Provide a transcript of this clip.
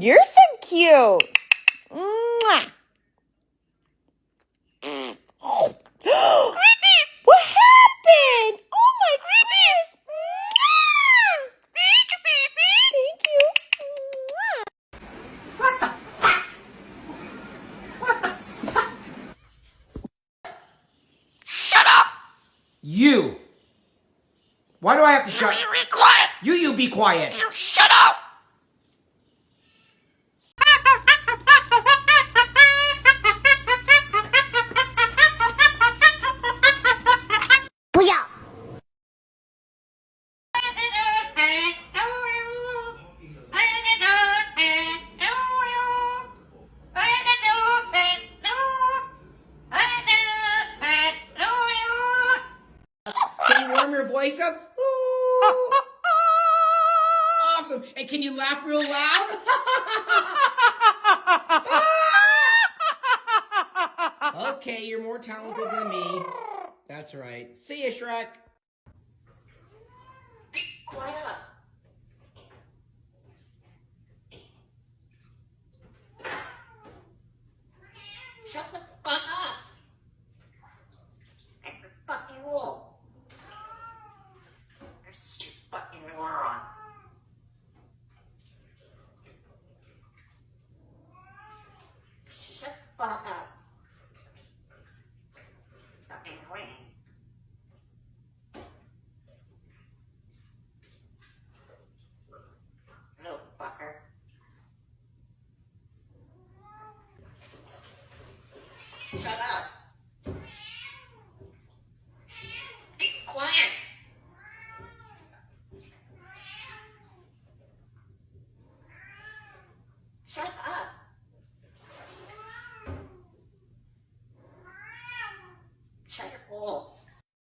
You're so cute. Mwah. What happened? Oh my goodness. Thank you. What the fuck? What the fuck? Shut up! You! Why do I have to shut? You be quiet! You be quiet! You shut up! Can you warm your voice up? Ooh. Awesome. And can you laugh real loud? Okay, you're more talented than me. That's right. See ya, Shrek. Quiet up. Shut the fuck up. Get the fucking wall. There's your fucking moron. Shut the fuck up. Fucking ring. Little fucker. Shut up. Be quiet.